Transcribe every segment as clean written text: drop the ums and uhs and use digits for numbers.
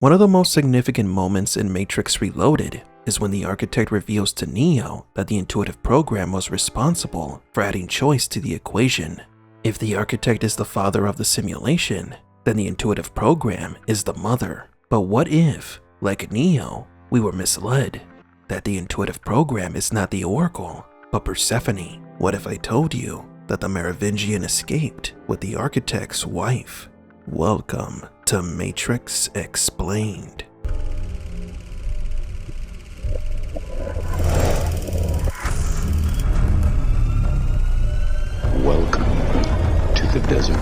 One of the most significant moments in Matrix Reloaded is when the architect reveals to Neo that the intuitive program was responsible for adding choice to the equation. If the architect is the father of the simulation, then the intuitive program is the mother. But what if, like Neo, we were misled? That the intuitive program is not the Oracle, but Persephone? What if I told you that the Merovingian escaped with the architect's wife? Welcome to Matrix Explained. Welcome to the desert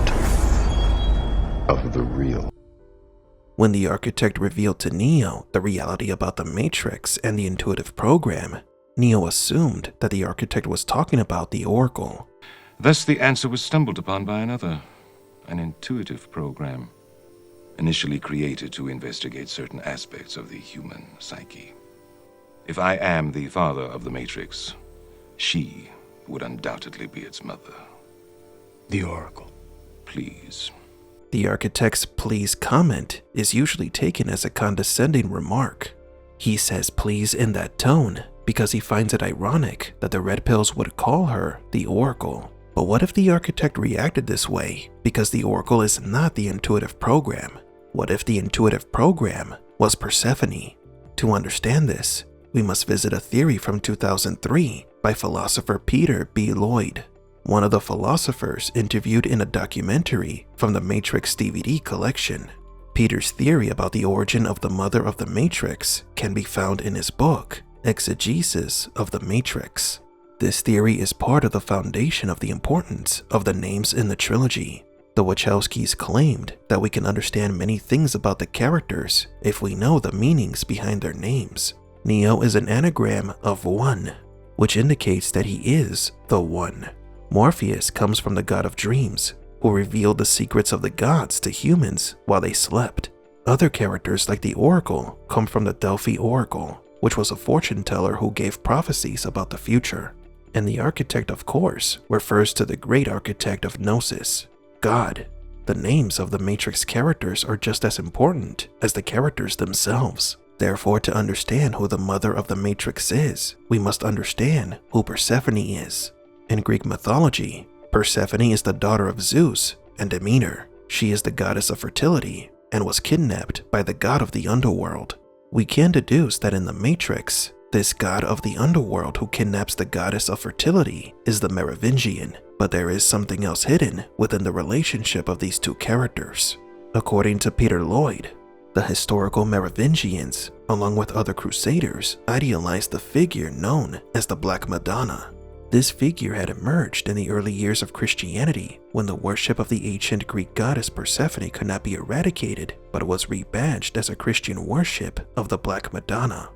of the real. When the architect revealed to Neo the reality about the Matrix and the intuitive program, Neo assumed that the architect was talking about the Oracle. Thus the answer was stumbled upon by another, an intuitive program, initially created to investigate certain aspects of the human psyche. If I am the father of the Matrix, she would undoubtedly be its mother. The Oracle. Please. The architect's please comment is usually taken as a condescending remark. He says please in that tone because he finds it ironic that the Red Pills would call her the Oracle. But what if the architect reacted this way because the Oracle is not the intuitive program? What if the intuitive program was Persephone? To understand this, we must visit a theory from 2003 by philosopher Peter B. Lloyd, one of the philosophers interviewed in a documentary from the Matrix DVD collection. Peter's theory about the origin of the mother of the Matrix can be found in his book, Exegesis of the Matrix. This theory is part of the foundation of the importance of the names in the trilogy. The Wachowskis claimed that we can understand many things about the characters if we know the meanings behind their names. Neo is an anagram of one, which indicates that he is the One. Morpheus comes from the god of dreams, who revealed the secrets of the gods to humans while they slept. Other characters like the Oracle come from the Delphi Oracle, which was a fortune teller who gave prophecies about the future. And the architect, of course, refers to the great architect of Gnosis, God. The names of the Matrix characters are just as important as the characters themselves. Therefore, to understand who the mother of the Matrix is, we must understand who Persephone is. In Greek mythology, Persephone is the daughter of Zeus and Demeter. She is the goddess of fertility and was kidnapped by the god of the underworld. We can deduce that in the Matrix, this god of the underworld who kidnaps the goddess of fertility is the Merovingian, but there is something else hidden within the relationship of these two characters. According to Peter Lloyd, the historical Merovingians, along with other crusaders, idealized the figure known as the Black Madonna. This figure had emerged in the early years of Christianity when the worship of the ancient Greek goddess Persephone could not be eradicated, but was rebadged as a Christian worship of the Black Madonna.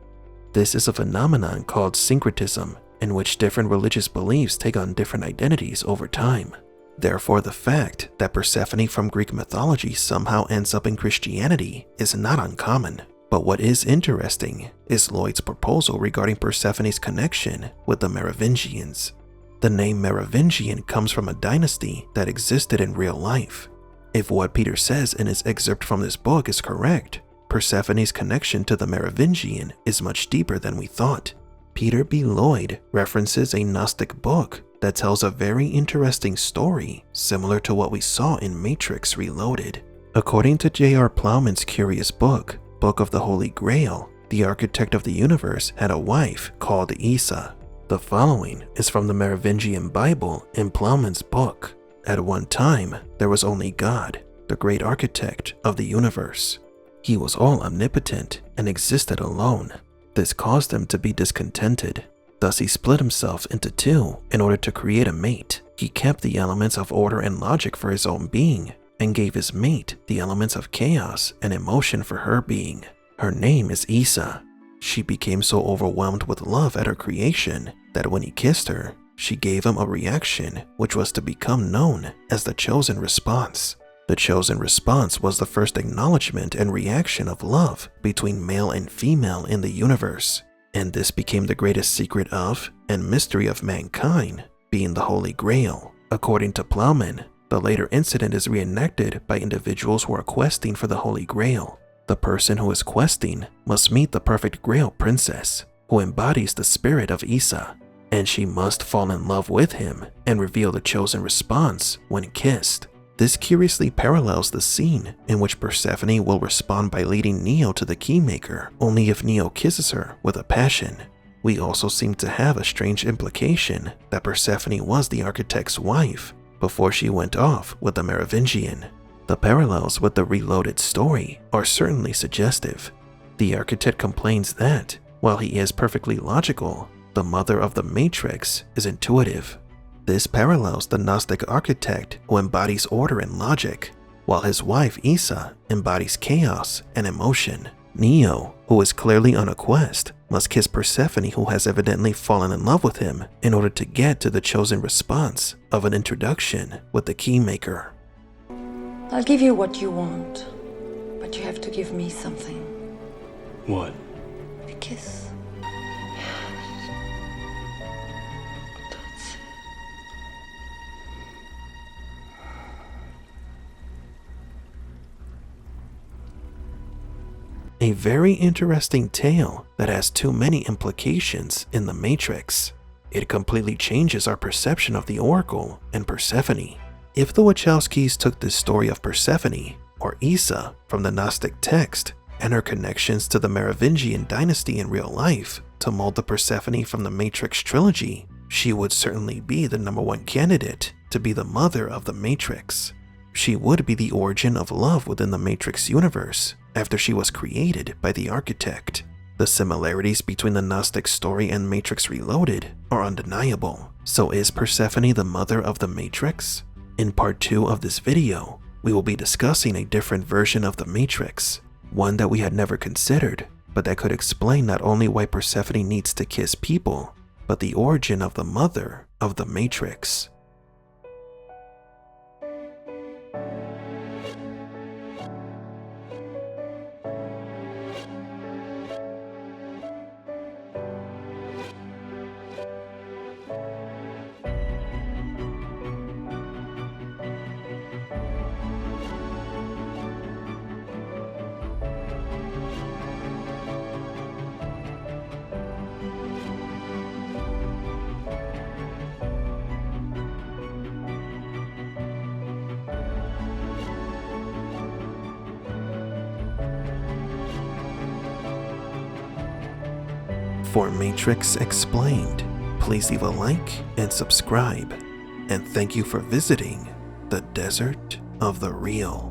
This is a phenomenon called syncretism, in which different religious beliefs take on different identities over time. Therefore, the fact that Persephone from Greek mythology somehow ends up in Christianity is not uncommon. But what is interesting is Lloyd's proposal regarding Persephone's connection with the Merovingians. The name Merovingian comes from a dynasty that existed in real life. If what Peter says in his excerpt from this book is correct, Persephone's connection to the Merovingian is much deeper than we thought. Peter B. Lloyd references a Gnostic book that tells a very interesting story similar to what we saw in Matrix Reloaded. According to J.R. Plowman's curious book, Book of the Holy Grail, the architect of the universe had a wife called Isa. The following is from the Merovingian Bible in Plowman's book. At one time, there was only God, the great architect of the universe. He was all omnipotent and existed alone. This caused him to be discontented. Thus he split himself into two in order to create a mate. He kept the elements of order and logic for his own being, and gave his mate the elements of chaos and emotion for her being. Her name is Isa. She became so overwhelmed with love at her creation that when he kissed her, she gave him a reaction which was to become known as the chosen response. The chosen response was the first acknowledgement and reaction of love between male and female in the universe, and this became the greatest secret of and mystery of mankind, being the Holy Grail. According to Plowman, the later incident is reenacted by individuals who are questing for the Holy Grail. The person who is questing must meet the perfect Grail princess, who embodies the spirit of Isa, and she must fall in love with him and reveal the chosen response when kissed. This curiously parallels the scene in which Persephone will respond by leading Neo to the Keymaker only if Neo kisses her with a passion. We also seem to have a strange implication that Persephone was the architect's wife before she went off with the Merovingian. The parallels with the Reloaded story are certainly suggestive. The architect complains that, while he is perfectly logical, the mother of the Matrix is intuitive. This parallels the Gnostic architect who embodies order and logic, while his wife Isa embodies chaos and emotion. Neo, who is clearly on a quest, must kiss Persephone, who has evidently fallen in love with him, in order to get to the chosen response of an introduction with the Keymaker. I'll give you what you want, but you have to give me something. What? A kiss. A very interesting tale that has too many implications in the Matrix. It completely changes our perception of the Oracle and Persephone. If the Wachowskis took this story of Persephone, or Isa, from the Gnostic text, and her connections to the Merovingian dynasty in real life to mold the Persephone from the Matrix trilogy, she would certainly be the #1 candidate to be the mother of the Matrix. She would be the origin of love within the Matrix universe after she was created by the architect. The similarities between the Gnostic story and Matrix Reloaded are undeniable. So is Persephone the mother of the Matrix? In part 2 of this video, we will be discussing a different version of the Matrix, one that we had never considered, but that could explain not only why Persephone needs to kiss people, but the origin of the mother of the Matrix. For Matrix Explained, please leave a like and subscribe. And thank you for visiting the Desert of the Real.